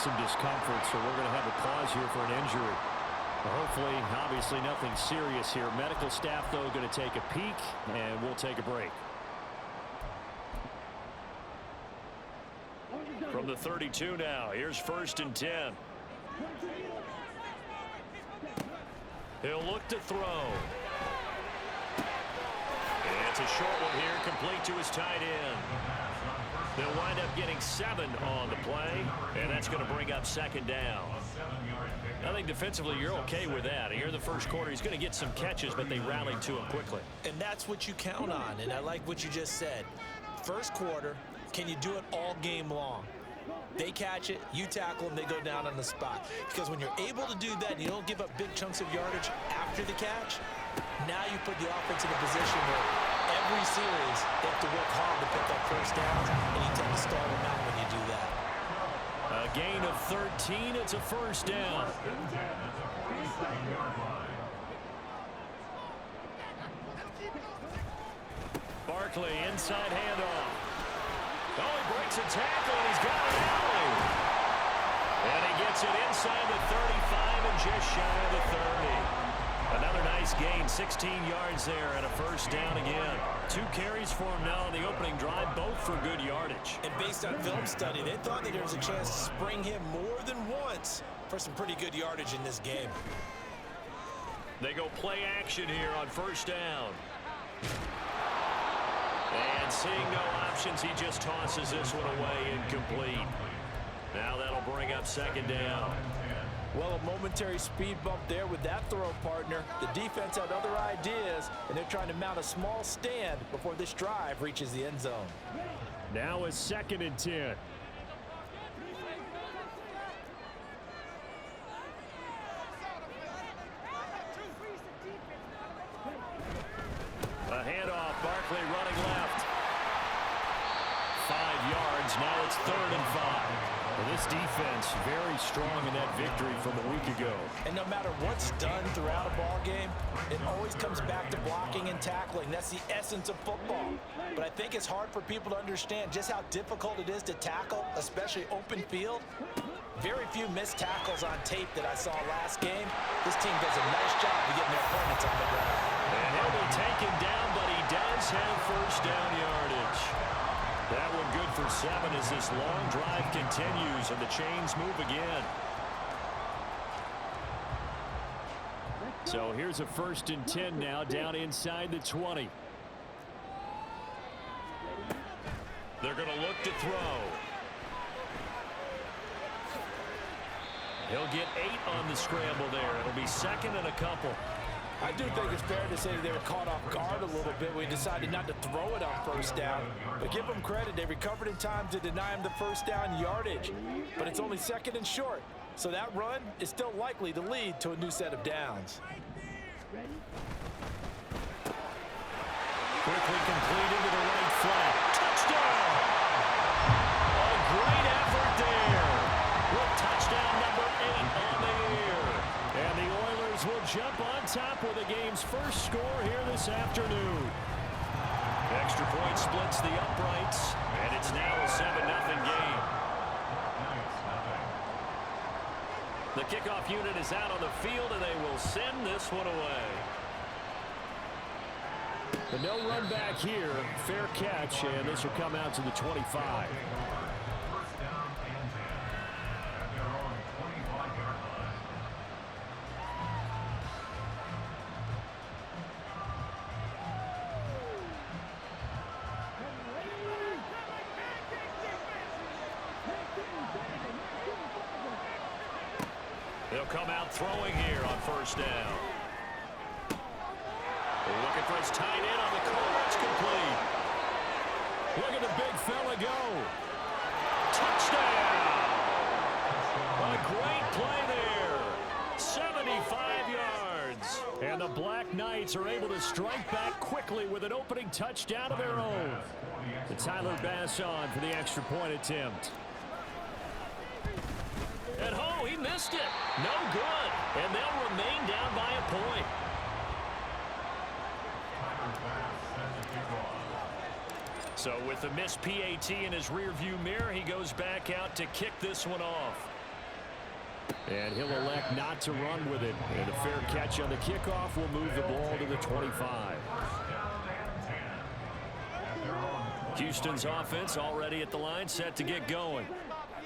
some discomfort, so we're going to have a pause here for an injury. Hopefully, obviously nothing serious here. Medical staff, though, going to take a peek, and we'll take a break. From the 32 now, here's 1st and 10. He'll look to throw. And it's a short one here, complete to his tight end. They'll wind up getting 7 on the play, and that's going to bring up 2nd down. I think defensively you're okay with that. Here in the first quarter, he's going to get some catches, but they rallied to him quickly. And that's what you count on, and I like what you just said. First quarter, can you do it all game long? They catch it, you tackle them, they go down on the spot. Because when you're able to do that and you don't give up big chunks of yardage after the catch, now you put the offense in a position where every series they have to work hard to pick up first downs, and you tend to stall them out when you do that. A gain of 13, it's a 1st down. Barkley, inside handoff. Oh, he breaks a tackle, and he's got an alley. And he gets it inside the 35 and just shy of the 30. Another nice gain, 16 yards there, and a 1st down again. 2 carries for him now on the opening drive, both for good yardage. And based on film study, they thought that there was a chance to spring him more than once for some pretty good yardage in this game. They go play action here on 1st down. And seeing no options, he just tosses this one away incomplete. Now that'll bring up 2nd down. Well, a momentary speed bump there with that throw, partner. The defense had other ideas, and they're trying to mount a small stand before this drive reaches the end zone. Now it's 2nd and 10. A handoff, Barkley running left. 5 yards, now it's 3rd and 5. Well, this defense very strong in that victory from a week ago. And no matter what's done throughout a ball game, it always comes back to blocking and tackling. That's the essence of football. But I think it's hard for people to understand just how difficult it is to tackle, especially open field. Very few missed tackles on tape that I saw last game. This team does a nice job of getting their opponents on the ground. And he'll be taken down, but he does have 1st down yardage. That one good for 7 as this long drive continues and the chains move again. So here's a 1st and 10 now down inside the 20. They're going to look to throw. He'll get 8 on the scramble there. It'll be 2nd and a couple. I do think it's fair to say that they were caught off guard a little bit. We decided not to throw it on 1st down. But give them credit. They recovered in time to deny him the 1st down yardage. But it's only 2nd and short. So that run is still likely to lead to a new set of downs. Quickly completed to the right flat. Touchdown! A great effort there. With touchdown number 8 on the year. And the Oilers will jump on top with the game's first score here this afternoon. Extra point splits the uprights, and it's now a 7-0 game. The kickoff unit is out on the field, and they will send this one away. But no run back here. Fair catch, and this will come out to the 25. They'll come out throwing here on 1st down. They're looking for his tight end on the corner. It's complete. Look at the big fella go. Touchdown! A great play there. 75 yards. And the Black Knights are able to strike back quickly with an opening touchdown of their own. And Tyler Bass on for the extra point attempt. And oh, he missed it. No good. And they'll remain down by a point. So with the missed PAT in his rearview mirror, he goes back out to kick this one off. And he'll elect not to run with it. And a fair catch on the kickoff will move the ball to the 25. Houston's offense already at the line, set to get going.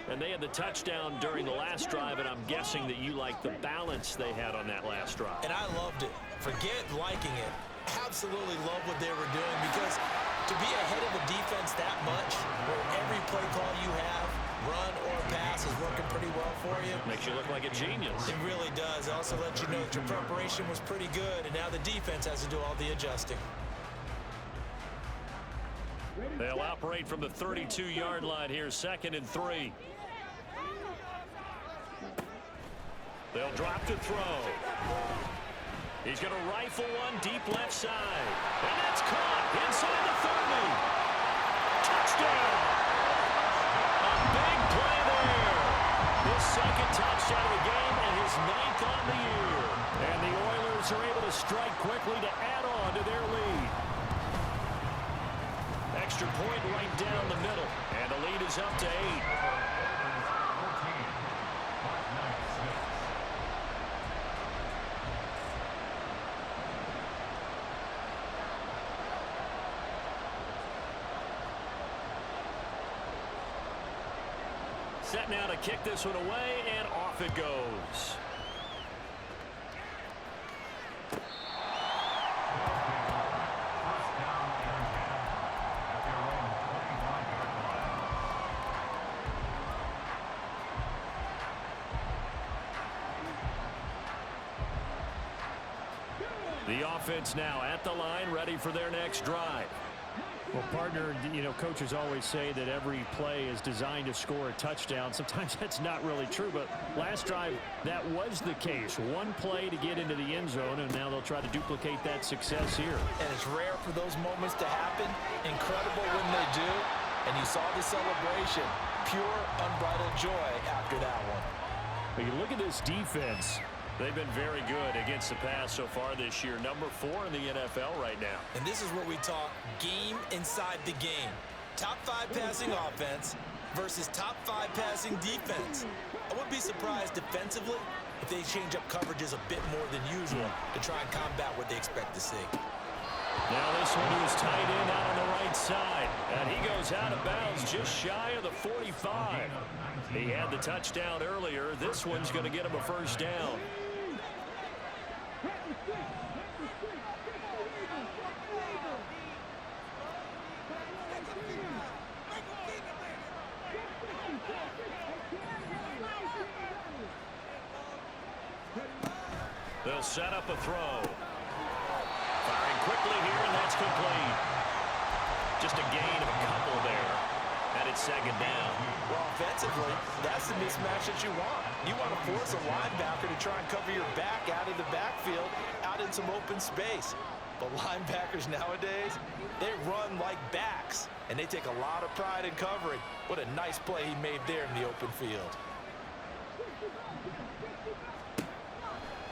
And they had the touchdown during the last drive, and I'm guessing that you like the balance they had on that last drive. And I loved it. Forget liking it. Absolutely love what they were doing, because to be ahead of the defense that much, where every play call you have, run or pass, is working pretty well for you. Makes you look like a genius. It really does. It also lets you know that your preparation was pretty good, and now the defense has to do all the adjusting. They'll operate from the 32-yard line here, 2nd and 3. They'll drop to throw. He's going to rifle one deep left side. And that's caught inside the 30. Touchdown. A big play there. His 2nd touchdown of the game and his 9th on the year. And the Oilers are able to strike quickly to add on to their lead. Extra point right down the middle. And the lead is up to 8. Set now to kick this one away, and off it goes. The offense now at the line, ready for their next drive. Well, partner, you know, coaches always say that every play is designed to score a touchdown. Sometimes that's not really true, but last drive, that was the case. One play to get into the end zone, and now they'll try to duplicate that success here. And it's rare for those moments to happen. Incredible when they do. And you saw the celebration. Pure, unbridled joy after that one. But you look at this defense. They've been very good against the pass so far this year. Number 4 in the NFL right now. And this is what we talk game inside the game. Top 5 passing offense versus top 5 passing defense. I wouldn't be surprised defensively if they change up coverages a bit more than usual to try and combat what they expect to see. Now this one is tight end out on the right side. And he goes out of bounds just shy of the 45. He had the touchdown earlier. This one's going to get him a first down. They'll set up a throw. Firing quickly here, and that's complete. Just a gain of a couple there. And it's 2nd down. Well, offensively, that's the mismatch that you want. You want to force a linebacker to try and cover your back out of the backfield, out in some open space. But linebackers nowadays, they run like backs, and they take a lot of pride in covering. What a nice play he made there in the open field.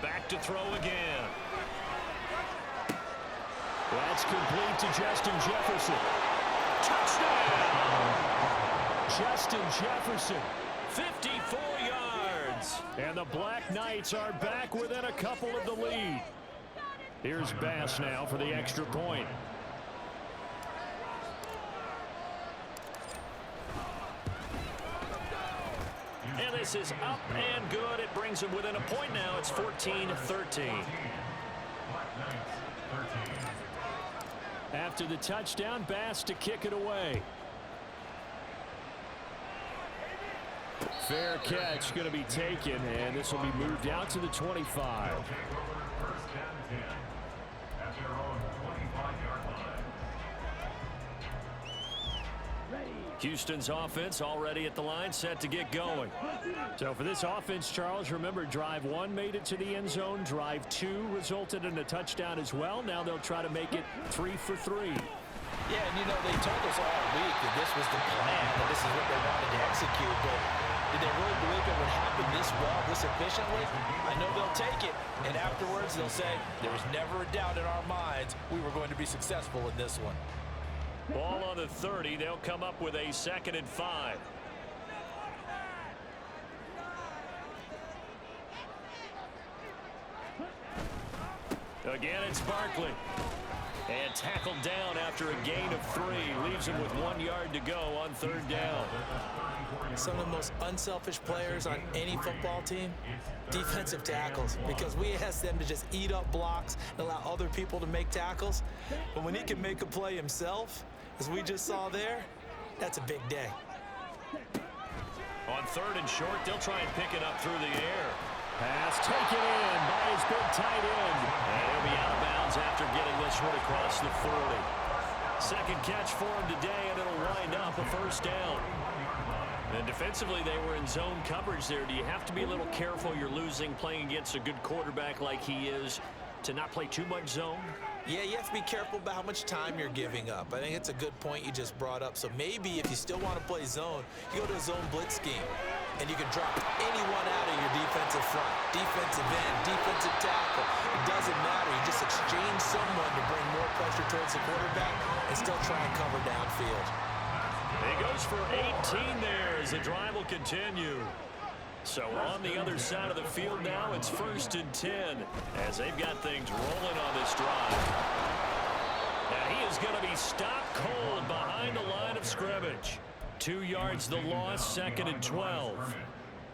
Back to throw again. That's complete to Justin Jefferson. Touchdown! Justin Jefferson, 54 yards. And the Black Knights are back within a couple of the lead. Here's Bass now for the extra point. And this is up and good. It brings him within a point now. It's 14-13. After the touchdown, Bass to kick it away. Fair catch going to be taken, and this will be moved out to the 25. Houston's offense already at the line, set to get going. So for this offense, Charles, remember, drive 1 made it to the end zone. Drive 2 resulted in a touchdown as well. Now they'll try to make it 3 for 3. Yeah, and you know, they told us all week that this was the plan, that this is what they wanted to execute, but did they really believe it would happen this well, this efficiently? I know they'll take it, and afterwards they'll say, there was never a doubt in our minds we were going to be successful in this one. Ball on the 30. They'll come up with a 2nd and 5. Again, it's Barkley. And tackled down after a gain of 3. Leaves him with 1 yard to go on 3rd down. Some of the most unselfish players on any football team, defensive tackles, because we ask them to just eat up blocks and allow other people to make tackles. But when he can make a play himself, as we just saw there, that's a big day. On 3rd and short, they'll try and pick it up through the air. Pass taken in by his big tight end. And he'll be out of bounds after getting this one across the 40. Second catch for him today, and it'll wind up a 1st down. And defensively, they were in zone coverage there. Do you have to be a little careful you're losing playing against a good quarterback like he is to not play too much zone? Yeah, you have to be careful about how much time you're giving up. I think it's a good point you just brought up. So maybe if you still want to play zone, you go to a zone blitz scheme, and you can drop anyone out of your defensive front, defensive end, defensive tackle. It doesn't matter. You just exchange someone to bring more pressure towards the quarterback and still try and cover downfield. He goes for 18 there as the drive will continue. So on the other side of the field now, it's 1st and 10 as they've got things rolling on this drive. And he is going to be stopped cold behind the line of scrimmage. 2 yards the loss, 2nd and 12.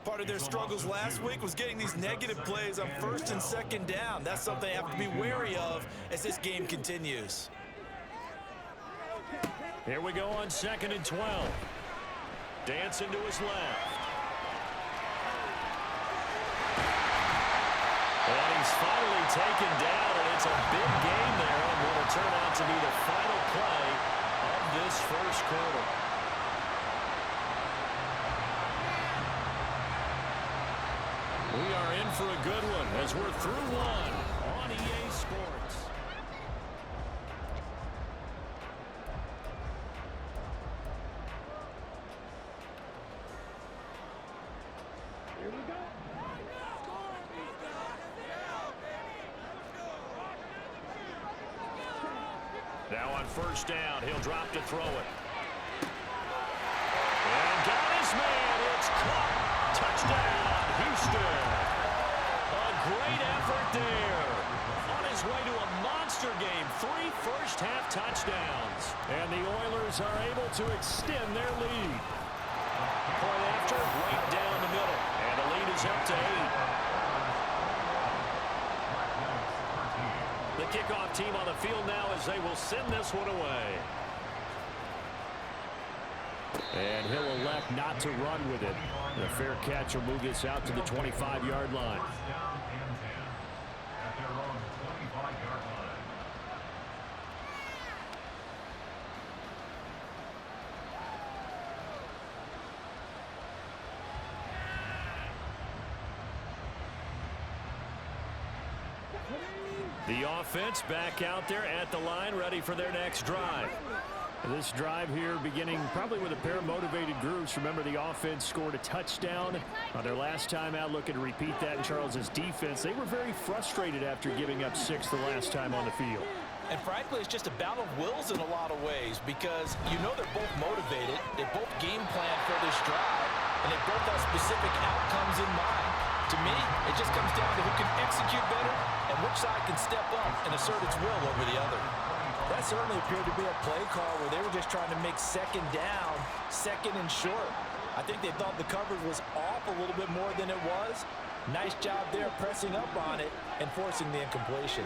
Part of their struggles last week was getting these negative plays on 1st and 2nd down. That's something they have to be wary of as this game continues. Here we go on 2nd and 12. Dancing to his left. And he's finally taken down, and it's a big game there, and what will turn out to be the final play of this 1st quarter. We are in for a good one as we're through one on EA Sports. Here we go. Now on 1st down, he'll drop to throw it. And got his man. It's caught. Touchdown, Houston. A great effort there. On his way to a monster game. 3 first-half touchdowns. And the Oilers are able to extend their lead. Point after, right down the middle. And the lead is up to 8. The kickoff team on the field now as they will send this one away. And he'll elect not to run with it. The fair catch will move this out to the 25-yard line. The offense back out there at the line, ready for their next drive. This drive here beginning probably with a pair of motivated groups. Remember, the offense scored a touchdown on their last time out, looking to repeat that in Charles's defense. They were very frustrated after giving up 6 the last time on the field. And frankly, it's just a battle of wills in a lot of ways because you know they're both motivated, they both game plan for this drive, and they both have specific outcomes in mind. To me, it just comes down to who can execute better and which side can step up and assert its will over the other. That certainly appeared to be a play call where they were just trying to make 2nd down, 2nd and short. I think they thought the coverage was off a little bit more than it was. Nice job there pressing up on it and forcing the incompletion.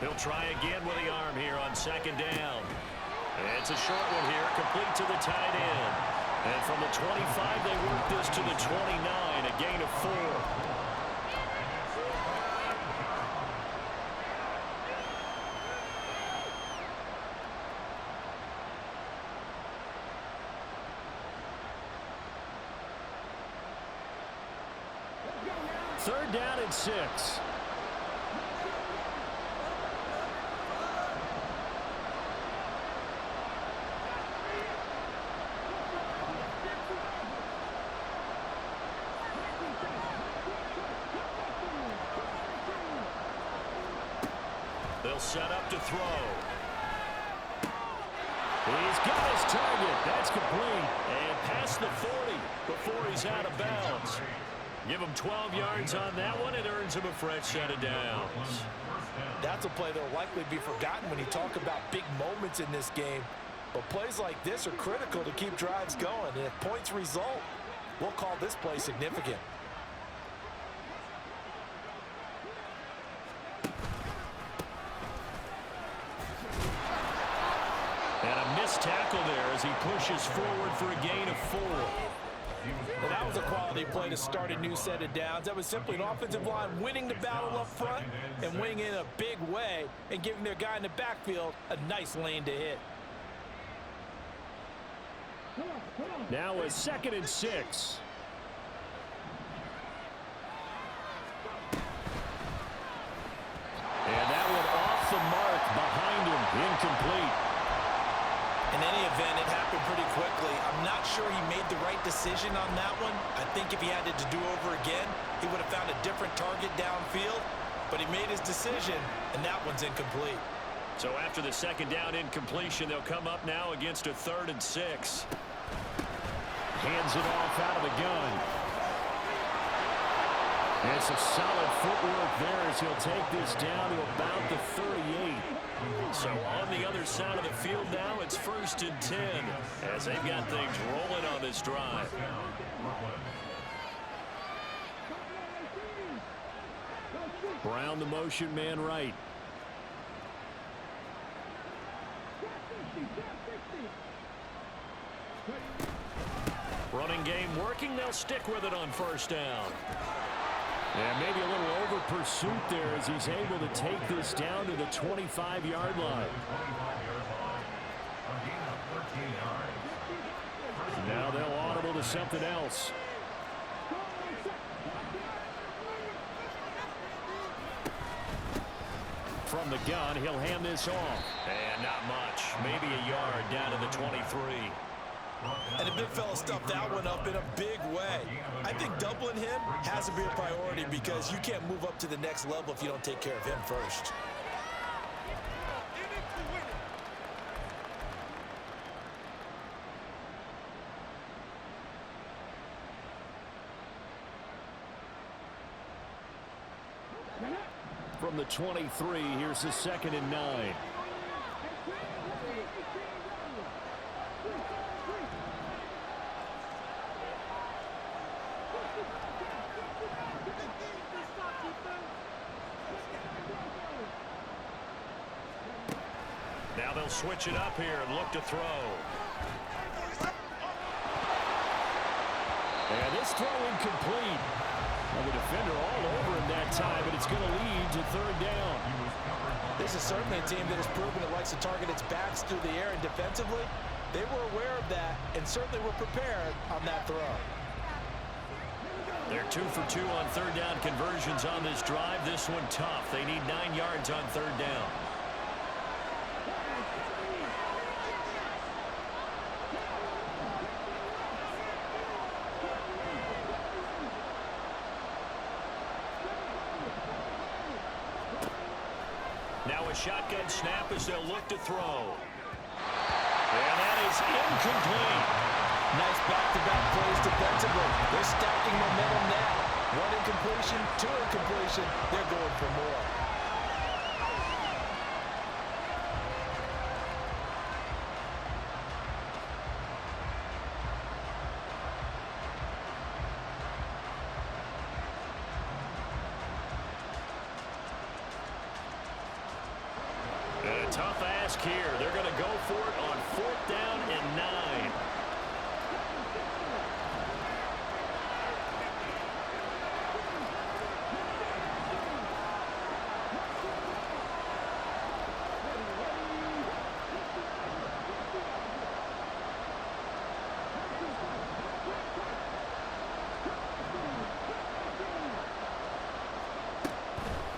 He'll try again with the arm here on 2nd down. It's a short one here, complete to the tight end. And from the 25, they work this to the 29, a gain of 4. Third down and 6. They'll set up to throw. He's got his target. That's complete. And past the 40 before he's out of bounds. Give him 12 yards on that one. It earns him a fresh set of downs. That's a play that will likely be forgotten when you talk about big moments in this game. But plays like this are critical to keep drives going. And if points result, we'll call this play significant. And a missed tackle there as he pushes forward for a gain of 4. And that was a quality play to start a new set of downs. That was simply an offensive line winning the battle up front and winning in a big way and giving their guy in the backfield a nice lane to hit. Now a 2nd and 6. And that one off the mark behind him. Incomplete. In any event, it happened pretty quickly. I'm not sure he made the right decision on that one. I think if he had it to do over again, he would have found a different target downfield. But he made his decision, and that one's incomplete. So after the 2nd down incompletion, they'll come up now against a 3rd and 6. Hands it off out of the gun. And some solid footwork there as he'll take this down to about the 38. So on the other side of the field now, it's 1st and 10 as they've got things rolling on this drive. Brown the motion man right. Running game working. They'll stick with it on 1st down. And maybe a little over pursuit there as he's able to take this down to the 25-yard line. Now they'll audible to something else. From the gun, he'll hand this off. And not much. Maybe a yard down to the 23. And the big fella stuffed that one up in a big way. I think doubling him has to be a priority because you can't move up to the next level if you don't take care of him first. From the 23, here's the 2nd and 9. Now they'll switch it up here and look to throw. And this throw incomplete. Well, the defender all over him that time, but it's going to lead to 3rd down. This is certainly a team that has proven it likes to target its backs through the air, and defensively, they were aware of that and certainly were prepared on that throw. They're 2 for 2 on 3rd down conversions on this drive. This one tough. They need 9 yards on 3rd down. Now a shotgun snap as they'll look to throw. And that is incomplete. Nice back-to-back plays defensively. They're stacking momentum now. 1 incompletion, 2 incompletion. They're going for more. A tough ask here. They're going to go for it on 4th down and 9.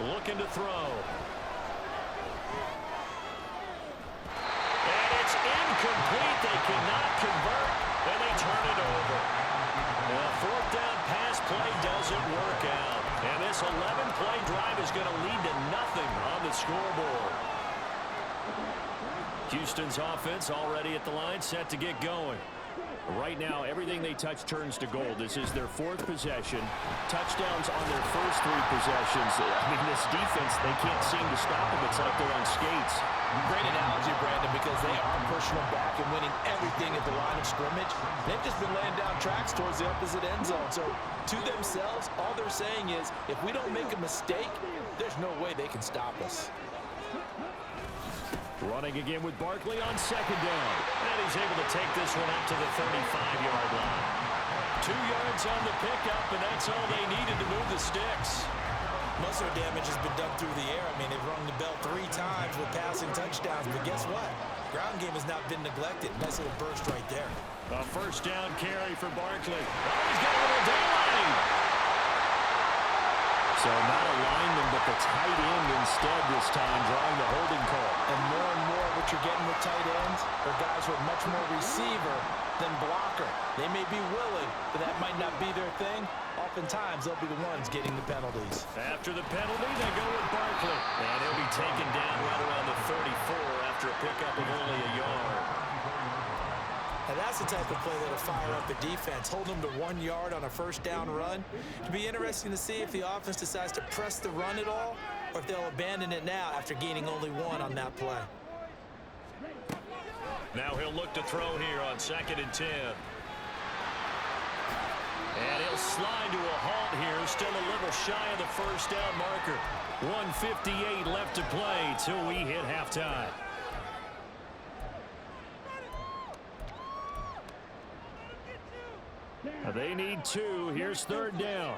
Looking to throw. And it's incomplete. They cannot convert, and they turn it over. The 4th down pass play doesn't work out. And this 11-play drive is going to lead to nothing on the scoreboard. Houston's offense already at the line, set to get going. Right now, everything they touch turns to gold. This is their 4th possession. Touchdowns on their first 3 possessions. I mean, this defense, they can't seem to stop them. It's like they're on skates. Great analogy, Brandon, because they are pushing them back and winning everything at the line of scrimmage. They've just been laying down tracks towards the opposite end zone. So, to themselves, all they're saying is, if we don't make a mistake, there's no way they can stop us. Running again with Barkley on 2nd down. And he's able to take this one up to the 35-yard line. 2 yards on the pickup, and that's all they needed to move the sticks. Most of their damage has been done through the air. I mean, they've rung the bell 3 times with passing touchdowns, but guess what? Ground game has not been neglected. Nice little burst right there. A 1st down carry for Barkley. Oh, he's got a little daylight. So not a lineman, but the tight end instead this time, drawing the holding call. And more what you're getting with tight ends are guys who are much more receiver than blocker. They may be willing, but that might not be their thing. Oftentimes, they'll be the ones getting the penalties. After the penalty, they go with Barkley. And he'll be taken down right around the 34 after a pickup of only a yard. And that's the type of play that'll fire up the defense. Hold them to 1 yard on a 1st down run. It'll be interesting to see if the offense decides to press the run at all, or if they'll abandon it now after gaining only 1 on that play. Now he'll look to throw here on 2nd and 10. And he'll slide to a halt here, still a little shy of the 1st down marker. 1:58 left to play till we hit halftime. They need 2. Here's 3rd down.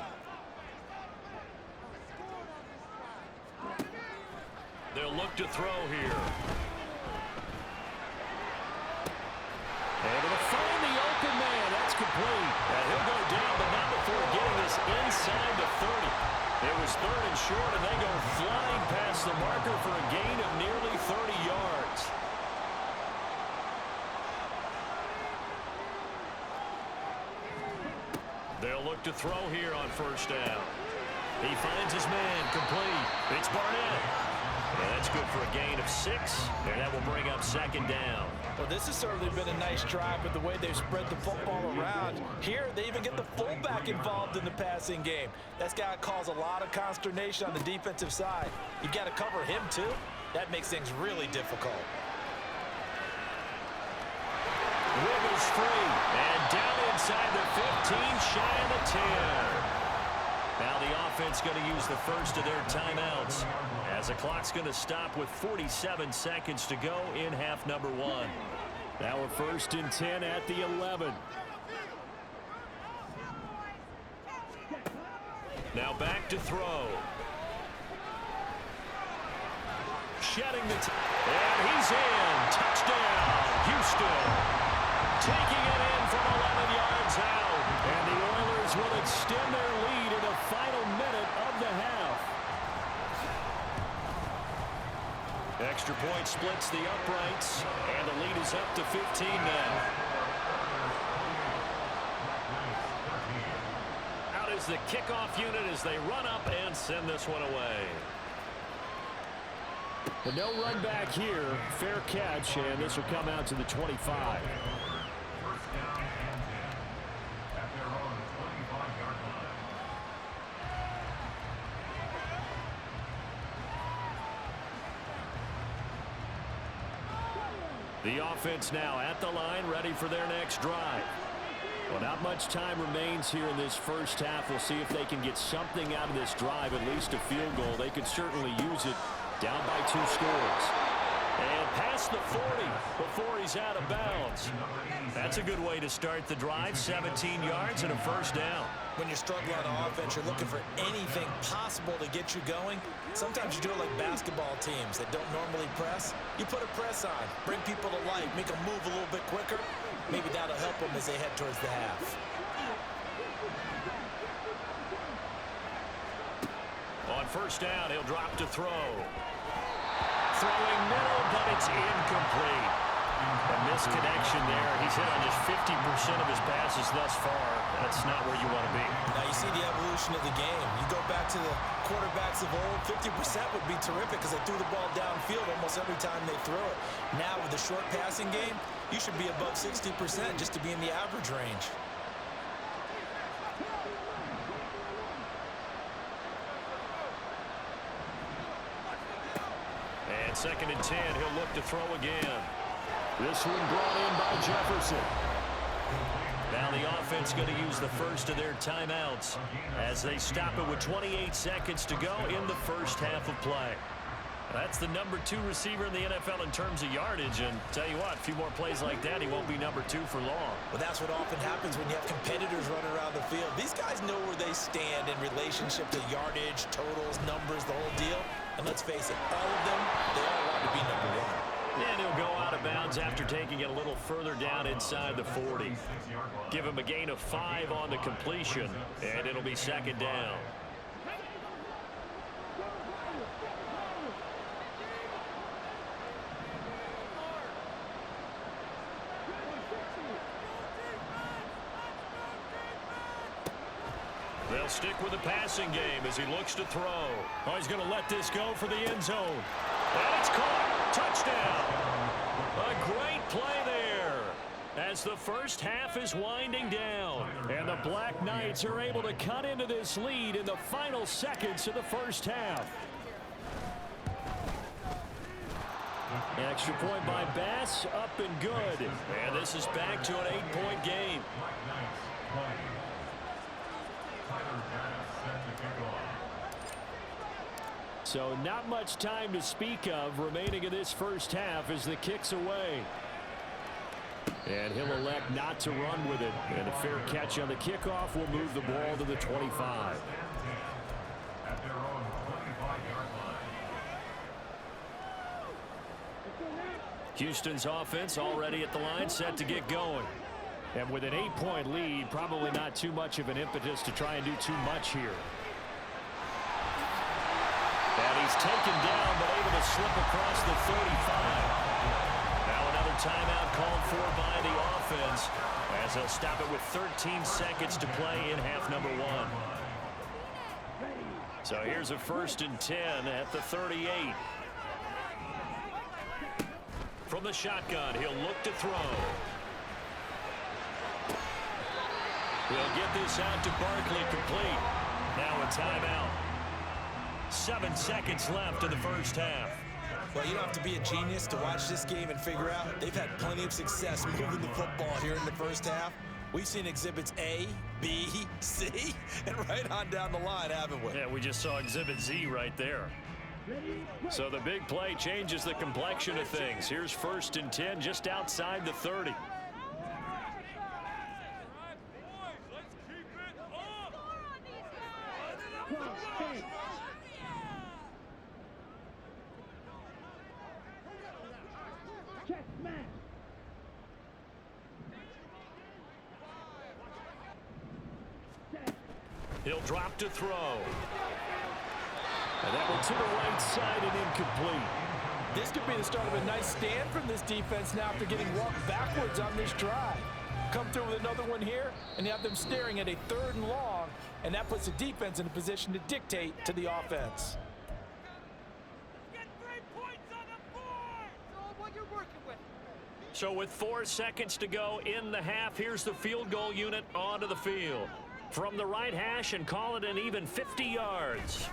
They'll look to throw here. Able to find the open man. That's complete. And he'll go down, but not before getting this inside the 30. It was 3rd and short, and they go flying past the marker for a gain of nearly 30 yards. They'll look to throw here on 1st down. He finds his man, complete. It's Barnett. And that's good for a gain of 6, and that will bring up 2nd down. Well, this has certainly been a nice drive with the way they've spread the football around. Here, they even get the fullback involved in the passing game. That's got to cause a lot of consternation on the defensive side. You got to cover him, too. That makes things really difficult. Wiggles free, and down inside the 15, shy of the 10. Now the offense going to use the 1st of their timeouts, as the clock's going to stop with 47 seconds to go in half number 1. Now a 1st and 10 at the 11. Now back to throw. Shedding the and he's in. Touchdown, Houston. Taking it in from 11 yards out. And the Oilers will extend their lead in the final minute of the half. Extra point splits the uprights, and the lead is up to 15 now. Out is the kickoff unit as they run up and send this one away. But no run back here. Fair catch, and this will come out to the 25. The offense now at the line, ready for their next drive. Well, not much time remains here in this 1st half. We'll see if they can get something out of this drive, at least a field goal. They could certainly use it, down by 2 scores. And past the 40 before he's out of bounds. That's a good way to start the drive. 17 yards and a 1st down. When you're struggling on offense, you're looking for anything possible to get you going. Sometimes you do it like basketball teams that don't normally press. You put a press on, bring people to life, make them move a little bit quicker. Maybe that'll help them as they head towards the half. On 1st down, he'll drop to throw. Throwing middle, but it's incomplete. A misconnection there. He's hit on just 50% of his passes thus far. That's not where you want to be. Now you see the evolution of the game. You go back to the quarterbacks of old, 50% would be terrific because they threw the ball downfield almost every time they throw it. Now with the short passing game, you should be above 60% just to be in the average range. And 2nd and 10, he'll look to throw again. This one brought in by Jefferson. Now the offense going to use the first of their timeouts as they stop it with 28 seconds to go in the first half of play. That's the number 2 receiver in the NFL in terms of yardage, and tell you what, a few more plays like that, he won't be number 2 for long. Well, that's what often happens when you have competitors running around the field. These guys know where they stand in relationship to yardage, totals, numbers, the whole deal. And let's face it, all of them, they all want to be number 1. And he'll go out of bounds after taking it a little further down inside the 40. Give him a gain of 5 on the completion, and it'll be 2nd down. They'll stick with the passing game as he looks to throw. Oh, he's going to let this go for the end zone. And it's caught. Touchdown. A great play there as the first half is winding down. And the Black Knights are able to cut into this lead in the final seconds of the first half. Extra point by Bass, up and good. And this is back to an 8-point game. So not much time to speak of remaining in this first half as the kick's away. And he'll elect not to run with it. And a fair catch on the kickoff will move the ball to the 25. Houston's offense already at the line, set to get going. And with an 8-point lead, probably not too much of an impetus to try and do too much here. And he's taken down, but able to slip across the 35. Now another timeout called for by the offense as they'll stop it with 13 seconds to play in half number 1. So here's a 1st and 10 at the 38. From the shotgun, he'll look to throw. He'll get this out to Barkley complete. Now a timeout. 7 seconds left in the first half. Well, you don't have to be a genius to watch this game and figure out they've had plenty of success moving the football here in the first half. We've seen exhibits A, B, C, and right on down the line, haven't we? Yeah, we just saw exhibit Z right there. So the big play changes the complexion of things. Here's 1st and 10 just outside the 30. He'll drop to throw. And that one to the right side and incomplete. This could be the start of a nice stand from this defense now after getting walked backwards on this drive. Come through with another one here, and you have them staring at a 3rd and long, and that puts the defense in a position to dictate to the offense. So with 4 seconds to go in the half, here's the field goal unit onto the field. From the right hash and call it an even 50 yards.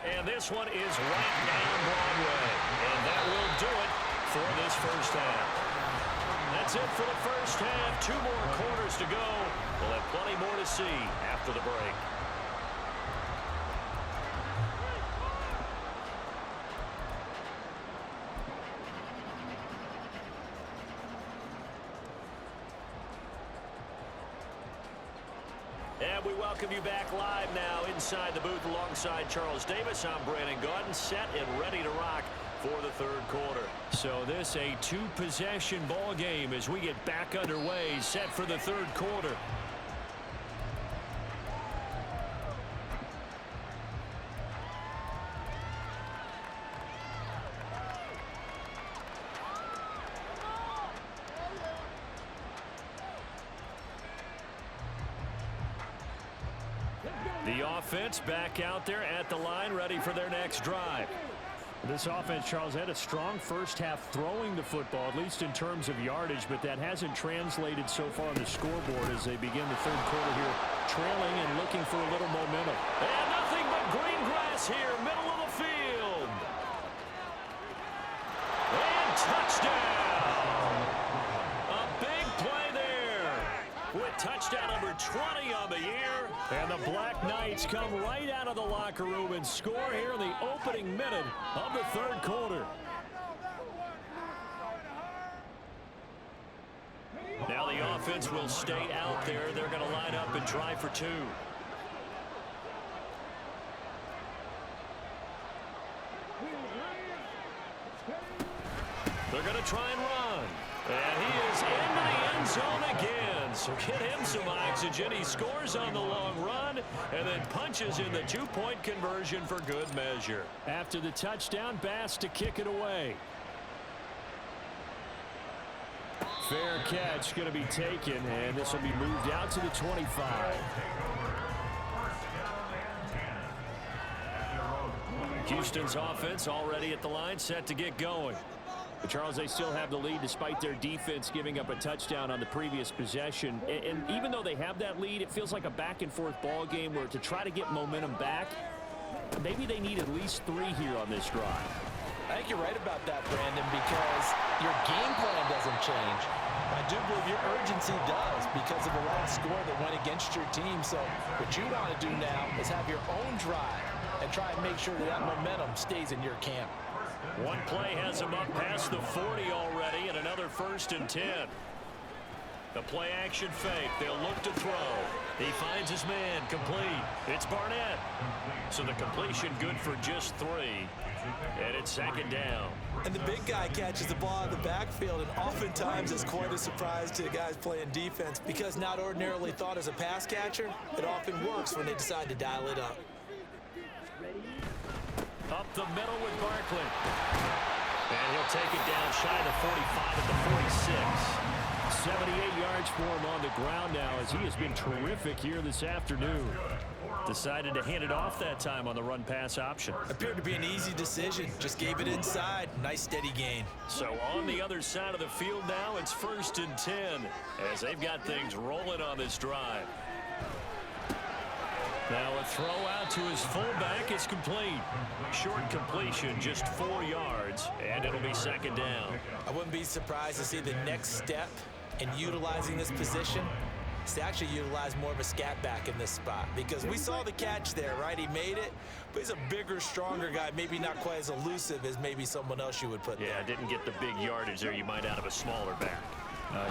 And this one is right down Broadway. And that will do it for this first half. That's it for the first half. 2 more quarters to go. We'll have plenty more to see after the break. And we welcome you back live now inside the booth alongside Charles Davis. I'm Brandon Gaudin, set and ready to rock for the 3rd quarter. So this a 2-possession ball game as we get back underway, set for the 3rd quarter. offense back out there at the line, ready for their next drive. This offense, Charles, had a strong first half throwing the football, at least in terms of yardage, but that hasn't translated so far on the scoreboard as they begin the third quarter here, trailing and looking for a little momentum. And nothing but green grass here, middle of the field. And touchdown! A big play there with touchdown number 20 on the year. And the Black Knights come right out of the locker room and score here in the opening minute of the third quarter. Now the offense will stay out there. They're going to line up and try for two. They're going to try and run. And he is into the end zone again. So get him some oxygen. He scores on the long run and then punches in the two-point conversion for good measure. After the touchdown, Bass to kick it away. Fair catch going to be taken, and this will be moved out to the 25. Houston's offense already at the line, set to get going. But Charles, they still have the lead despite their defense giving up a touchdown on the previous possession. And even though they have that lead, it feels like a back-and-forth ball game where to try to get momentum back, maybe they need at least 3 here on this drive. I think you're right about that, Brandon, because your game plan doesn't change. I do believe your urgency does because of the last score that went against your team. So what you want to do now is have your own drive and try and make sure that that momentum stays in your camp. One play has him up past the 40 already, and another 1st and 10. The play action fake. They'll look to throw. He finds his man complete. It's Barnett. So the completion good for just 3. And it's 2nd down. And the big guy catches the ball in the backfield, and oftentimes it's quite a surprise to the guys playing defense because not ordinarily thought as a pass catcher, it often works when they decide to dial it up. Up the middle with Barkley. And he'll take it down shy of the 45 at the 46. 78 yards for him on the ground now as he has been terrific here this afternoon. Decided to hand it off that time on the run-pass option. Appeared to be an easy decision. Just gave it inside. Nice steady gain. So on the other side of the field now, it's 1st and 10 as they've got things rolling on this drive. Now a throw out to his fullback is complete. Short completion, just 4 yards, and it'll be 2nd down. I wouldn't be surprised to see the next step in utilizing this position is to actually utilize more of a scat back in this spot because we saw the catch there, right? He made it, but he's a bigger, stronger guy, maybe not quite as elusive as maybe someone else you would put there. Yeah, didn't get the big yardage there you might out of a smaller back.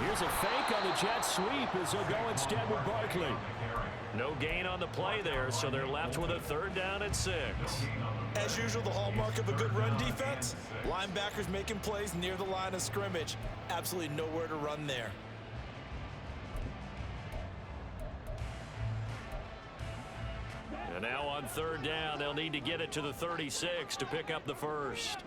Here's a fake on the jet sweep as they'll go instead with Barkley. No gain on the play there, so they're left with a 3rd down and 6. As usual, the hallmark of a good run defense, linebackers making plays near the line of scrimmage. Absolutely nowhere to run there. And now on 3rd down, they'll need to get it to the 36 to pick up the 1st.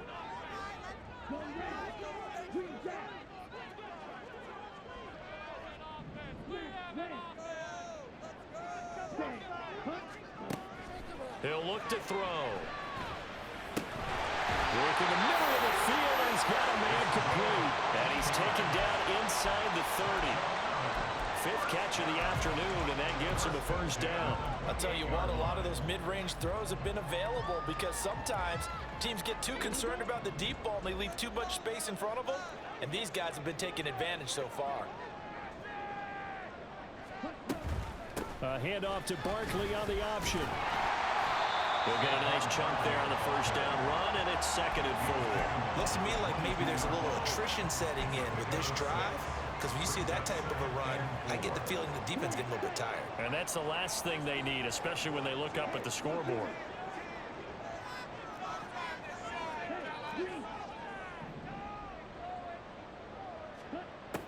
He'll look to throw. Work in the middle of the field, and he's got a man complete. And he's taken down inside the 30. 5th catch of the afternoon, and that gives him a 1st down. I'll tell you what, a lot of those mid-range throws have been available because sometimes teams get too concerned about the deep ball and they leave too much space in front of them, and these guys have been taking advantage so far. A handoff to Barkley on the option. We'll get a nice chunk there on the 1st down run, and it's 2nd and 4. Looks to me like maybe there's a little attrition setting in with this drive. Because when you see that type of a run, I get the feeling the defense getting a little bit tired. And that's the last thing they need, especially when they look up at the scoreboard.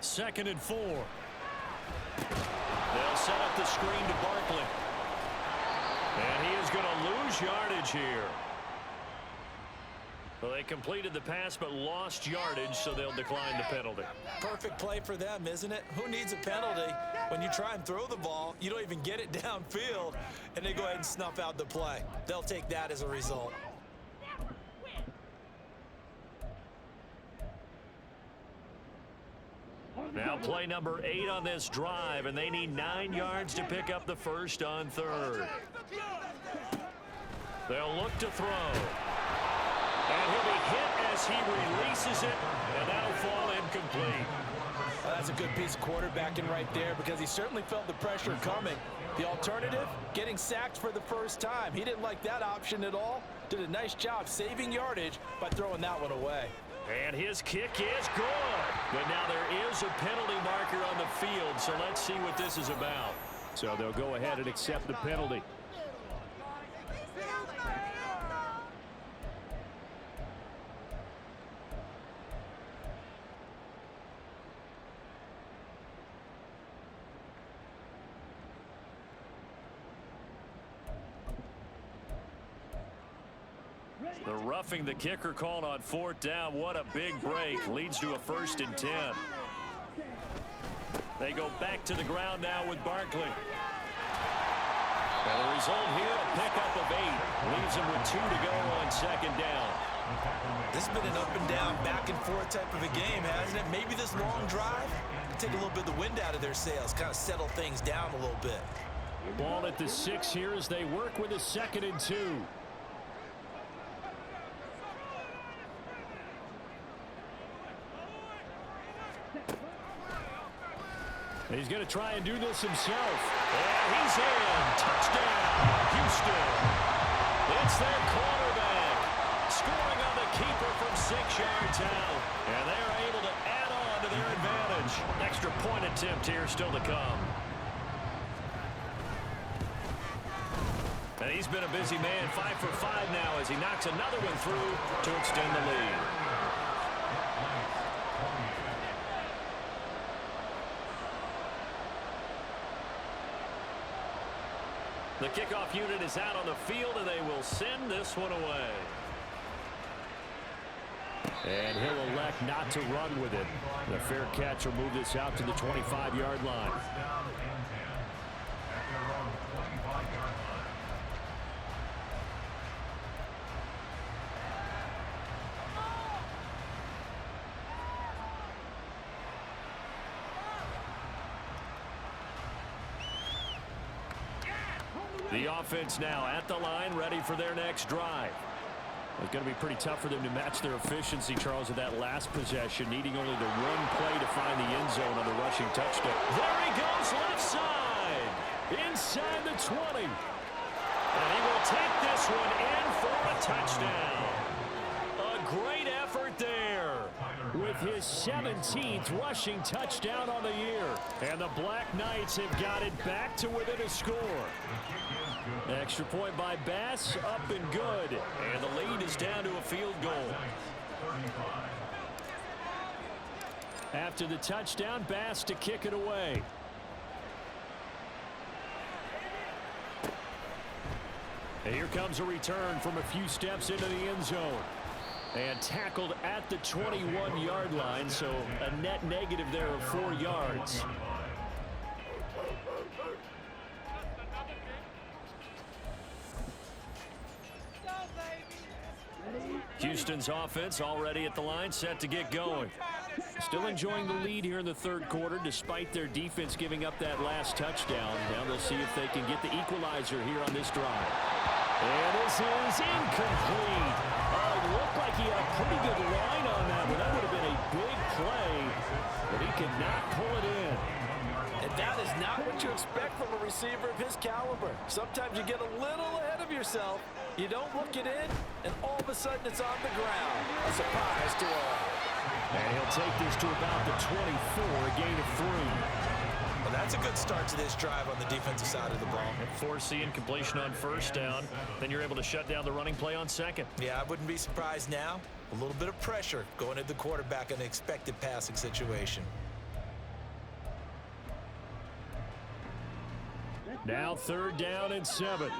Second and 4. They'll set up the screen to Barkley. And he is going to lose yardage here. Well, they completed the pass but lost yardage, so they'll decline the penalty. Perfect play for them, isn't it? Who needs a penalty when you try and throw the ball, you don't even get it downfield, and they go ahead and snuff out the play? They'll take that as a result. Now play number 8 on this drive, and they need 9 yards to pick up the first on third. They'll look to throw. And he'll be hit as he releases it, and that'll fall incomplete. Well, that's a good piece of quarterbacking right there because he certainly felt the pressure coming. The alternative, getting sacked for the first time. He didn't like that option at all. Did a nice job saving yardage by throwing that one away. And his kick is good. But now there is a penalty marker on the field, so let's see what this is about. So they'll go ahead and accept the penalty. The roughing the kicker called on 4th down. What a big break. Leads to a 1st and 10. They go back to the ground now with Barkley. And the result here, a pickup of 8. Leaves them with 2 to go on 2nd down. This has been an up and down, back and forth type of a game, hasn't it? Maybe this long drive can take a little bit of the wind out of their sails, kind of settle things down a little bit. Ball at the 6 here as they work with a 2nd and 2. He's going to try and do this himself. And he's in. Touchdown, Houston. It's their quarterback scoring on the keeper from 6 yards out. And they are able to add on to their advantage. Extra point attempt here still to come. And he's been a busy man, 5 for 5 now as he knocks another one through to extend the lead. The kickoff unit is out on the field, and they will send this one away. And he'll elect not to run with it. The fair catch will move this out to the 25-yard line. The offense now at the line, ready for their next drive. It's going to be pretty tough for them to match their efficiency, Charles, at that last possession, needing only the one play to find the end zone on the rushing touchdown. There he goes, left side, inside the 20. And he will take this one in for a touchdown. A great effort there. With his 17th rushing touchdown on the year. And the Black Knights have got it back to within a score. Extra point by Bass, up and good. And the lead is down to a field goal. After the touchdown, Bass to kick it away. And here comes a return from a few steps into the end zone. And tackled at the 21-yard line, so a net negative there of 4 yards. Houston's offense already at the line, set to get going. Still enjoying the lead here in the 3rd quarter, despite their defense giving up that last touchdown. Now they'll see if they can get the equalizer here on this drive. And this is incomplete. It looked like he had a pretty good line on that, but that would have been a big play, but he could not pull it in. And that is not what you expect from a receiver of his caliber. Sometimes you get a little ahead of yourself. You don't look it in, and all of a sudden it's on the ground. A surprise to all. And he'll take this to about the 24, a gain of 3. Well, that's a good start to this drive on the defensive side of the ball. And forcing incompletion on 1st down, then you're able to shut down the running play on 2nd. Yeah, I wouldn't be surprised now. A little bit of pressure going at the quarterback in an expected passing situation. Now 3rd down and 7.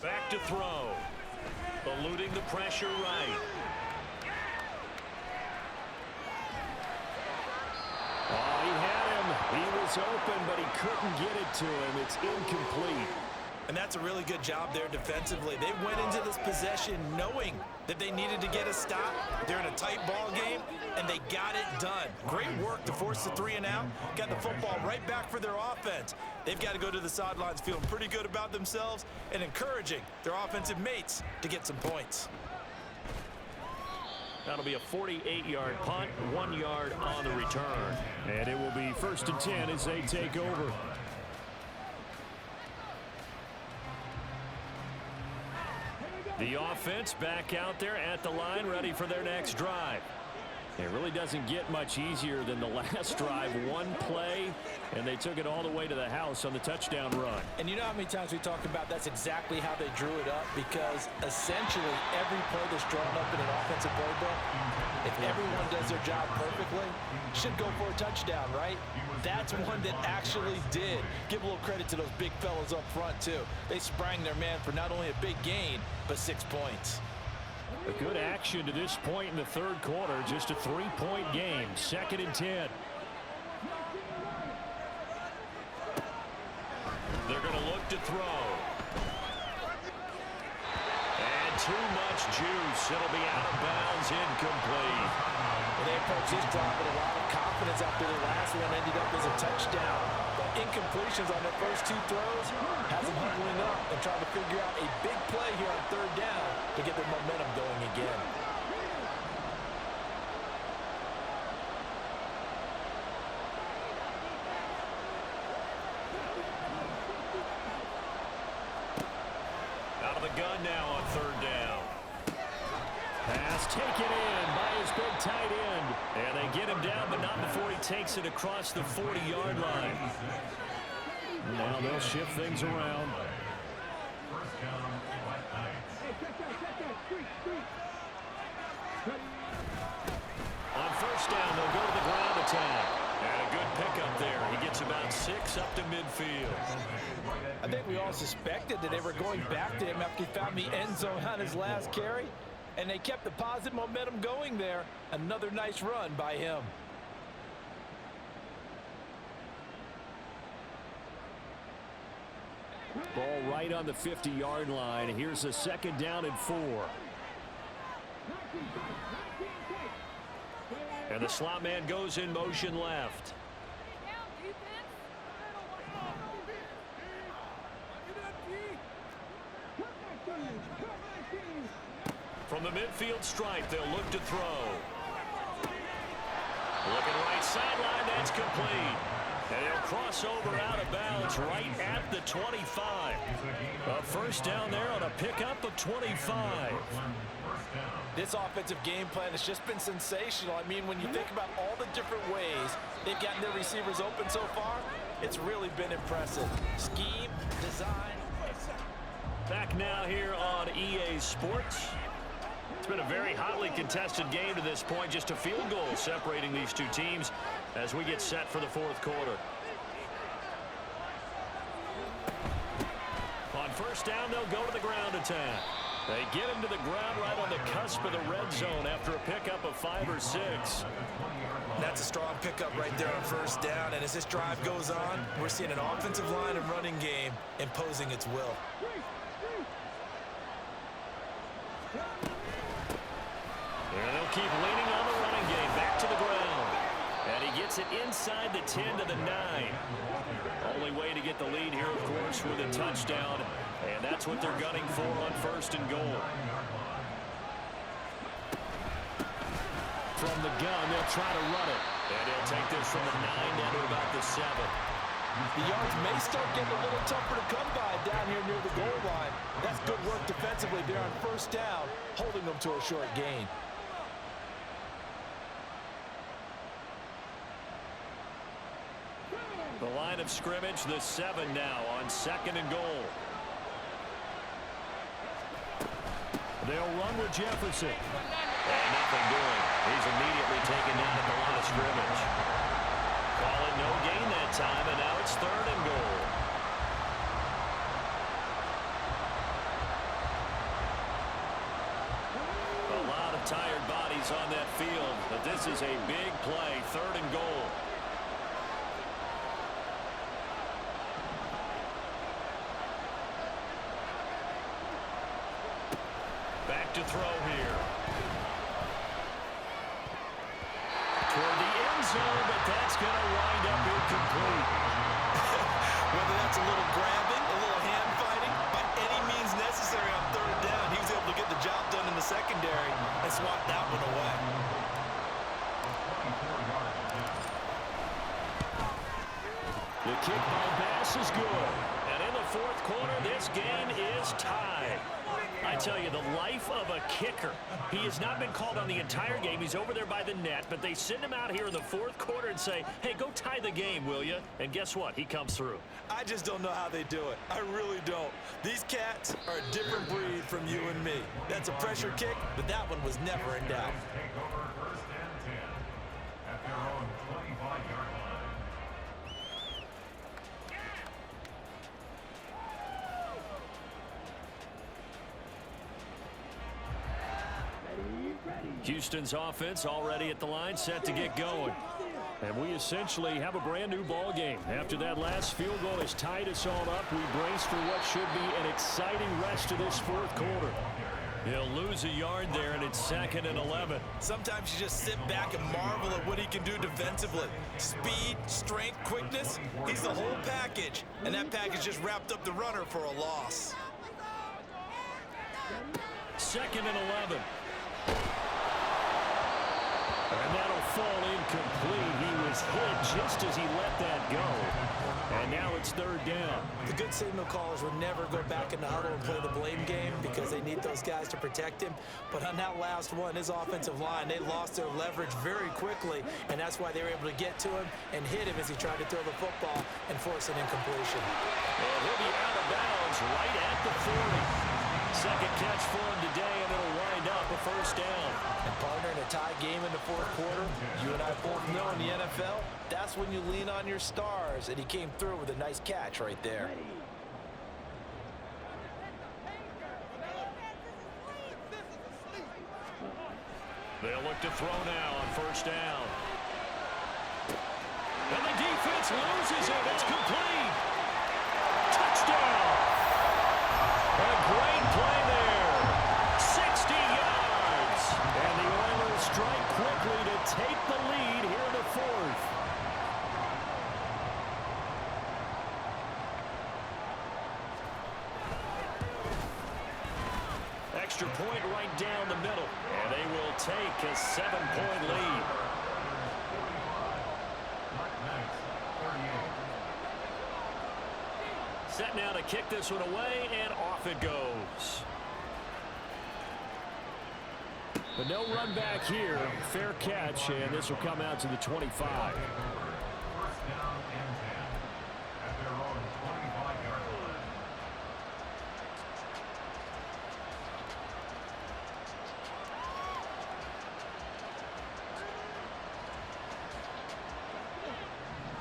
Back to throw. Eluding the pressure right. Oh, he had him. He was open, but he couldn't get it to him. It's incomplete. And that's a really good job there defensively. They went into this possession knowing that they needed to get a stop. They're in a tight ball game, and they got it done. Great work to force the 3 and out. Got the football right back for their offense. They've got to go to the sidelines feeling pretty good about themselves and encouraging their offensive mates to get some points. That'll be a 48-yard punt, 1 yard on the return. And it will be 1st and 10 as they take over. The offense back out there at the line, ready for their next drive. It really doesn't get much easier than the last drive. One play, and they took it all the way to the house on the touchdown run. And you know how many times we talk about that's exactly how they drew it up, because essentially every play that's drawn up in an offensive playbook, if everyone does their job perfectly, should go for a touchdown, right? That's one that actually did. Give a little credit to those big fellas up front, too. They sprang their man for not only a big gain, but 6 points. A good action to this point in the third quarter. Just a 3-point game. 2nd and 10. They're going to look to throw. And too much juice. It'll be out of bounds, incomplete. They approach this drive with a lot of confidence after the last one ended up as a touchdown. But incompletions on their first 2 throws has them huddling up and trying to figure out a big play here on 3rd down to get their momentum going again. Out of the gun now on 3rd down. Pass taken in by his big tight end. And they get him down, but not before he takes it across the 40-yard line. Now they'll shift things around. On 1st down, they'll go to the ground attack. And a good pickup there. He gets about 6 up to midfield. I think we all suspected that they were going back to him after he found the end zone on his last carry. And they kept the positive momentum going there. Another nice run by him. Ball right on the 50-yard line. Here's a 2nd down and 4. And the slot man goes in motion left. From the midfield stripe, they'll look to throw. Looking right sideline, that's complete. And he'll cross over out of bounds right at the 25. A 1st down there on a pickup of 25. This offensive game plan has just been sensational. I mean, when you think about all the different ways they've gotten their receivers open so far, it's really been impressive. Scheme, design. Back now here on EA Sports. It's been a very hotly contested game to this point. Just a field goal separating these two teams as we get set for the 4th quarter. On 1st down, they'll go to the ground attack. They get him to the ground right on the cusp of the red zone after a pickup of 5 or 6. That's a strong pickup right there on 1st down. And as this drive goes on, we're seeing an offensive line and running game imposing its will. And they'll keep leaning on the running game. Back to the ground. And he gets it inside the 10 to the 9. Only way to get the lead here, of course, with a touchdown. And that's what they're gunning for on 1st and goal. From the gun, they'll try to run it. And he'll take this from the 9 down to about the 7. The yards may start getting a little tougher to come by down here near the goal line. That's good work defensively there on 1st down, holding them to a short gain. The line of scrimmage, the 7 now on 2nd and goal. They'll run with Jefferson. And nothing doing. He's immediately taken down at the line of scrimmage. Call it no gain that time, and now it's 3rd and goal. offense on that field, but this is a big play, 3rd and goal. Back to throw here. Toward the end zone, but that's going to wind up incomplete. Whether that's a little grabbing, a little hand fighting, by any means necessary on 3rd down, he was able to get the job done in the secondary and swat that one away. The kick by Bass is good. And in the 4th quarter, this game is tied. I tell you, the life of a kicker. He has not been called on the entire game. He's over there by the net, but they send him out here in the 4th quarter and say, hey, go tie the game, will you? And guess what? He comes through. I just don't know how they do it. I really don't. These cats are a different breed from you and me. That's a pressure kick, but that one was never in doubt. Houston's offense already at the line, set to get going. And we essentially have a brand new ball game. After that last field goal has tied us all up, we brace for what should be an exciting rest of this 4th quarter. He'll lose a yard there, and it's 2nd and 11. Sometimes you just sit back and marvel at what he can do defensively. Speed, strength, quickness, he's the whole package. And that package just wrapped up the runner for a loss. 2nd and 11. And that'll fall incomplete. He was hit just as he let that go. And now it's 3rd down. The good signal callers would never go back in the huddle and play the blame game because they need those guys to protect him. But on that last one, his offensive line, they lost their leverage very quickly, and that's why they were able to get to him and hit him as he tried to throw the football and force an incompletion. Well, he'll be out of bounds right at the 40. 2nd catch for him today, and it'll wind up a 1st down. And partner, in a tie game in the 4th quarter, you and I both know in the NFL, that's when you lean on your stars, and he came through with a nice catch right there. They'll look to throw now on 1st down. And the defense loses it. It's complete. Touchdown. A great play there. 60 yards. And the Oilers strike quickly to take the lead here in the 4th. Extra point right down the middle. And they will take a 7-point lead. Set now to kick this one away, and off it goes. But no run back here. Fair catch, and this will come out to the 25.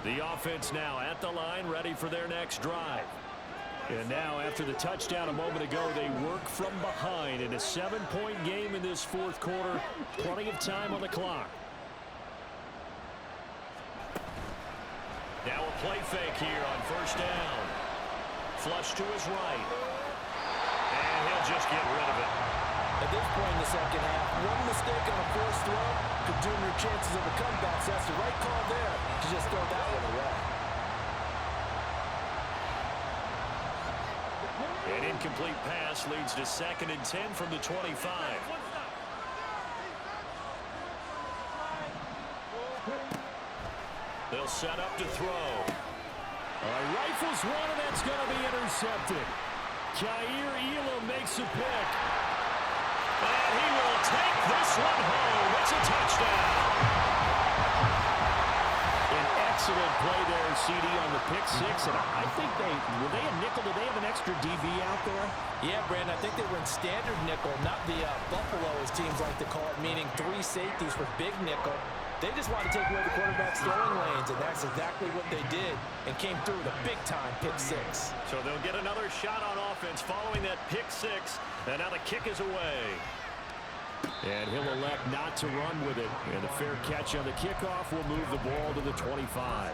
The offense now at the line, ready for their next drive. And now, after the touchdown a moment ago, they work from behind in a 7-point game in this 4th quarter. Plenty of time on the clock. Now a play fake here on 1st down. Flush to his right. And he'll just get rid of it. At this point in the 2nd half, one mistake on a forced throw could doom your chances of a comeback. So that's the right call there to just throw that one away. An incomplete pass leads to 2nd and 10 from the 25. They'll set up to throw. Rifles one, and that's going to be intercepted. Jair Elam makes a pick. And he will take this one home. It's a touchdown. An excellent play there, CD, on the pick six. And I think were they a nickel? Did they have an extra DB out there? Yeah, Brandon, I think they were in standard nickel, not the Buffalo, as teams like to call it, meaning 3 safeties for big nickel. They just want to take away the quarterback's throwing lanes, and that's exactly what they did and came through with a big-time pick six. So they'll get another shot on offense following that pick six, and now the kick is away. And he'll elect not to run with it. And the fair catch on the kickoff will move the ball to the 25.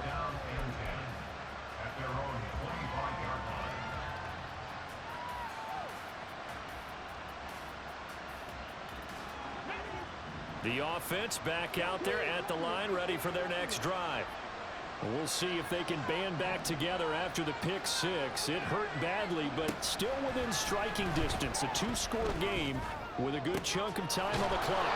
The offense back out there at the line, ready for their next drive. We'll see if they can band back together after the pick six. It hurt badly, but still within striking distance. A two-score game with a good chunk of time on the clock.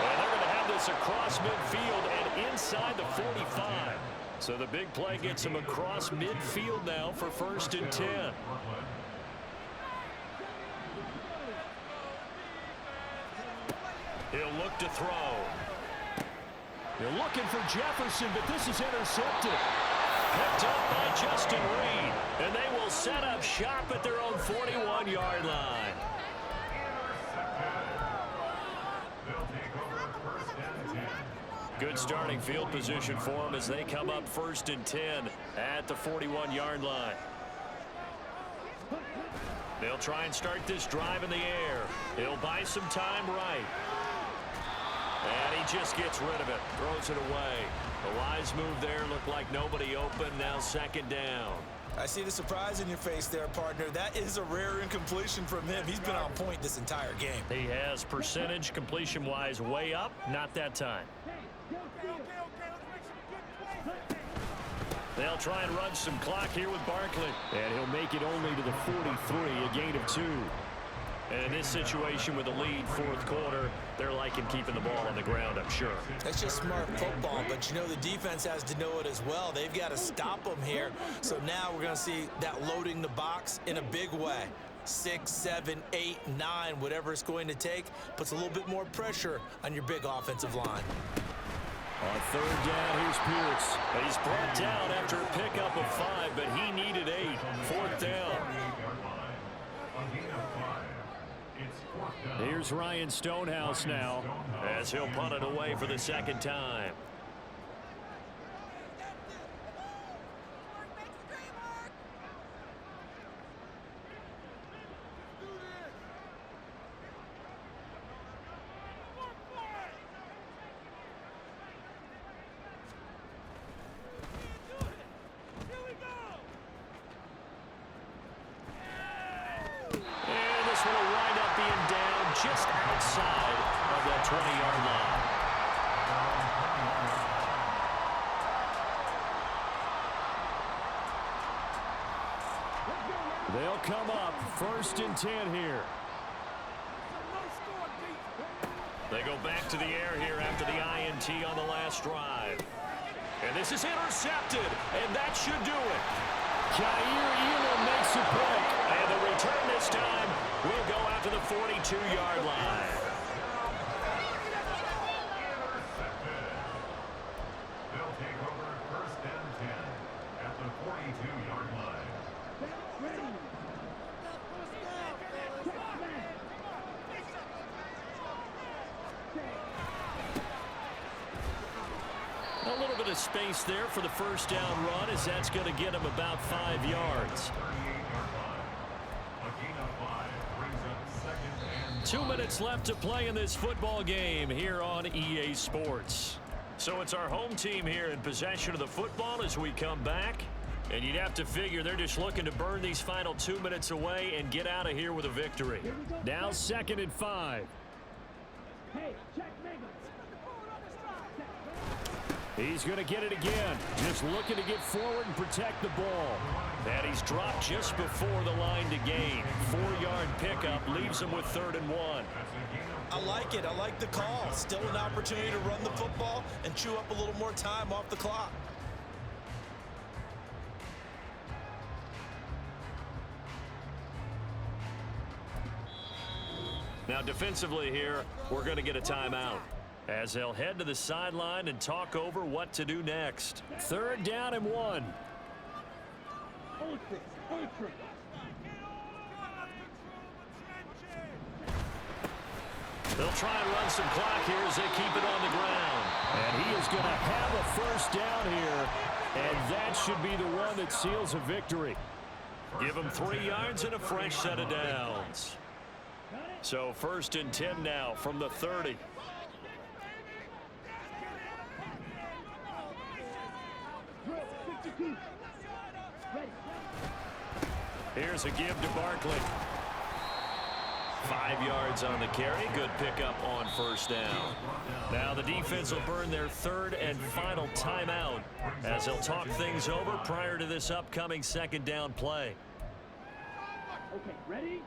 And they're going to have this across midfield and inside the 45. So the big play gets them across midfield now for 1st and 10. He'll look to throw. They're looking for Jefferson, but this is intercepted. Picked up by Justin Reed. And they will set up shop at their own 41-yard line. Good starting field position for them as they come up 1st and 10 at the 41-yard line. They'll try and start this drive in the air. He'll buy some time right. And he just gets rid of it. Throws it away. A wise move there. Looked like nobody open. Now 2nd down. I see the surprise in your face there, partner. That is a rare incompletion from him. He's been on point this entire game. He has percentage completion-wise way up. Not that time. They'll try and run some clock here with Barkley. And he'll make it only to the 43, a gain of 2. And in this situation with the lead 4th quarter, they're liking keeping the ball on the ground, I'm sure. That's just smart football, but you know the defense has to know it as well. They've got to stop them here. So now we're going to see that loading the box in a big way. 6, 7, 8, 9, whatever it's going to take, puts a little bit more pressure on your big offensive line. On 3rd down, here's Pierce. He's brought down after a pickup of 5, but he needed 8. 4th down. Here's Ryan Stonehouse now as he'll punt it away for the 2nd time. Just outside of that 20-yard line. They'll come up 1st and 10 here. They go back to the air here after the INT on the last drive. And this is intercepted, and that should do it. Kaiir Elam makes a pick, and the return this time will go out to the 42-yard line. They'll take over 1st and 10 at the 42-yard line. A little bit of space there for the 1st down run, as that's going to get him about 5 yards. 2 minutes left to play in this football game here on EA Sports. So it's our home team here in possession of the football as we come back. And you'd have to figure they're just looking to burn these final 2 minutes away and get out of here with a victory. Now 2nd and 5. He's going to get it again. Just looking to get forward and protect the ball. And he's dropped just before the line to gain. 4-yard pickup leaves him with 3rd and 1. I like it. I like the call. Still an opportunity to run the football and chew up a little more time off the clock. Now defensively here, we're going to get a timeout, as they'll head to the sideline and talk over what to do next. 3rd down and 1. They'll try and run some clock here as they keep it on the ground. And he is going to have a 1st down here, and that should be the one that seals a victory. Give him 3 yards and a fresh set of downs. So 1st and 10 now from the 30. Here's a give to Barkley. 5 yards on the carry. Good pickup on 1st down. Now the defense will burn their 3rd and final timeout as they'll talk things over prior to this upcoming 2nd down play. Okay, ready?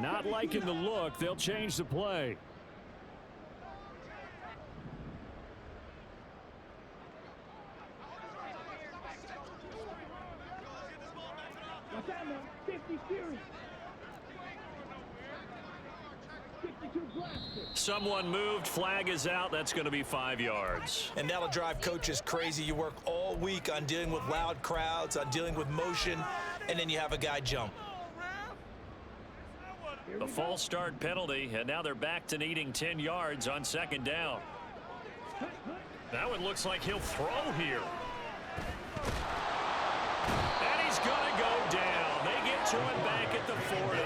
Not liking the look. They'll change the play. What's that, man? 50 series. 62 blaster. Someone moved. Flag is out. That's going to be 5 yards. And that'll drive coaches crazy. You work all week on dealing with loud crowds, on dealing with motion, and then you have a guy jump. A false start penalty, and now they're back to needing 10 yards on 2nd down. That one looks like he'll throw here. And he's going to go down. They get to him back at the 40.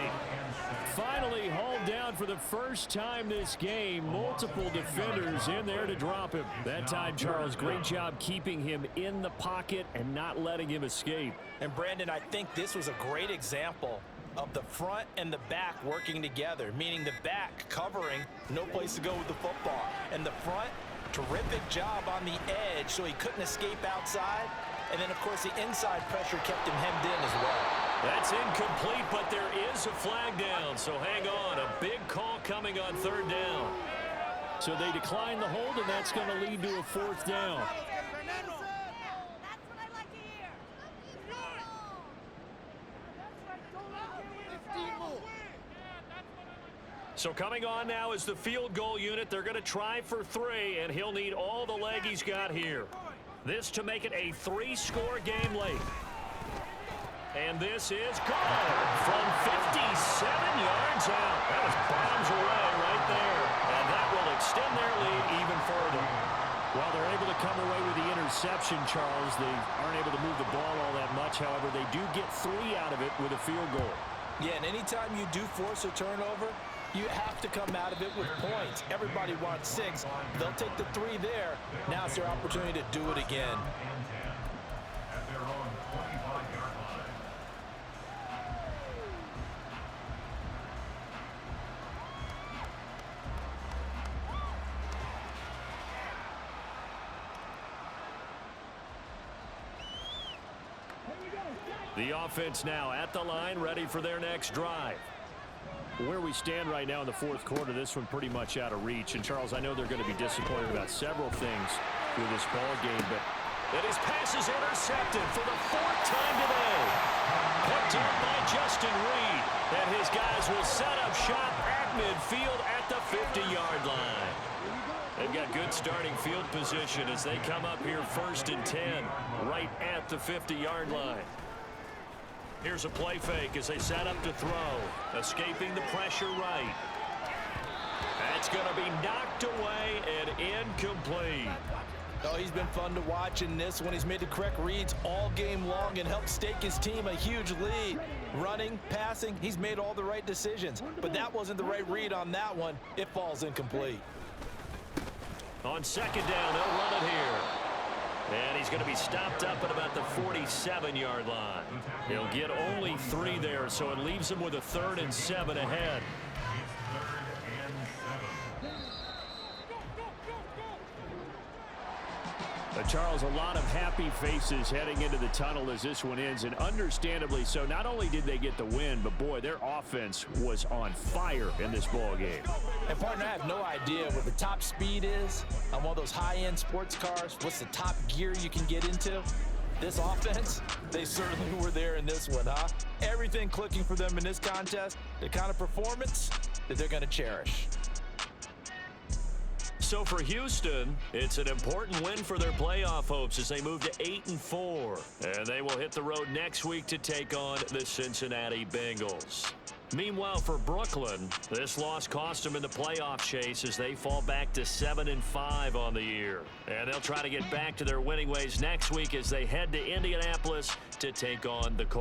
Finally hauled down for the first time this game. Multiple defenders in there to drop him. That time, Charles, great job keeping him in the pocket and not letting him escape. And Brandon, I think this was a great example of the front and the back working together, meaning the back covering, no place to go with the football. And the front, terrific job on the edge so he couldn't escape outside. And then, of course, the inside pressure kept him hemmed in as well. That's incomplete, but there is a flag down, so hang on. A big call coming on 3rd down. So they decline the hold, and that's going to lead to a 4th down. So coming on now is the field goal unit. They're going to try for 3, and he'll need all the leg he's got here. This to make it a 3-score game late. And this is good from 57 yards out. That was bombs away right there. And that will extend their lead even further. While they're able to come away with the interception, Charles, they aren't able to move the ball all that much. However, they do get 3 out of it with a field goal. Yeah, and anytime you do force a turnover, you have to come out of it with points. Everybody wants 6. They'll take the 3 there. Now it's their opportunity to do it again. At their own 25-yard line. The offense now at the line, ready for their next drive. Where we stand right now in the 4th quarter, this one pretty much out of reach. And, Charles, I know they're going to be disappointed about several things with this ball game, but And his pass is intercepted for the 4th time today. Picked up by Justin Reed. And his guys will set up shop at midfield at the 50-yard line. they've got good starting field position as they come up here 1st and 10 right at the 50-yard line. Here's a play fake as they set up to throw. Escaping the pressure right. That's going to be knocked away and incomplete. Oh, he's been fun to watch in this one. He's made the correct reads all game long and helped stake his team a huge lead. Running, passing, he's made all the right decisions. But that wasn't the right read on that one. It falls incomplete. On 2nd down, they'll run it here. And he's going to be stopped up at about the 47-yard line. He'll get only 3 there, so it leaves him with a 3rd and 7 ahead. Charles, a lot of happy faces heading into the tunnel as this one ends, and understandably so. Not only did they get the win, but boy, their offense was on fire in this ball game. And partner, I have no idea what the top speed is on one of those high-end sports cars. What's the top gear you can get into? This offense, they certainly were there in this one, huh? Everything clicking for them in this contest, the kind of performance that they're going to cherish. So for Houston, it's an important win for their playoff hopes as they move to 8-4. And they will hit the road next week to take on the Cincinnati Bengals. Meanwhile, for Brooklyn, this loss cost them in the playoff chase as they fall back to 7-5 on the year. And they'll try to get back to their winning ways next week as they head to Indianapolis to take on the Colts.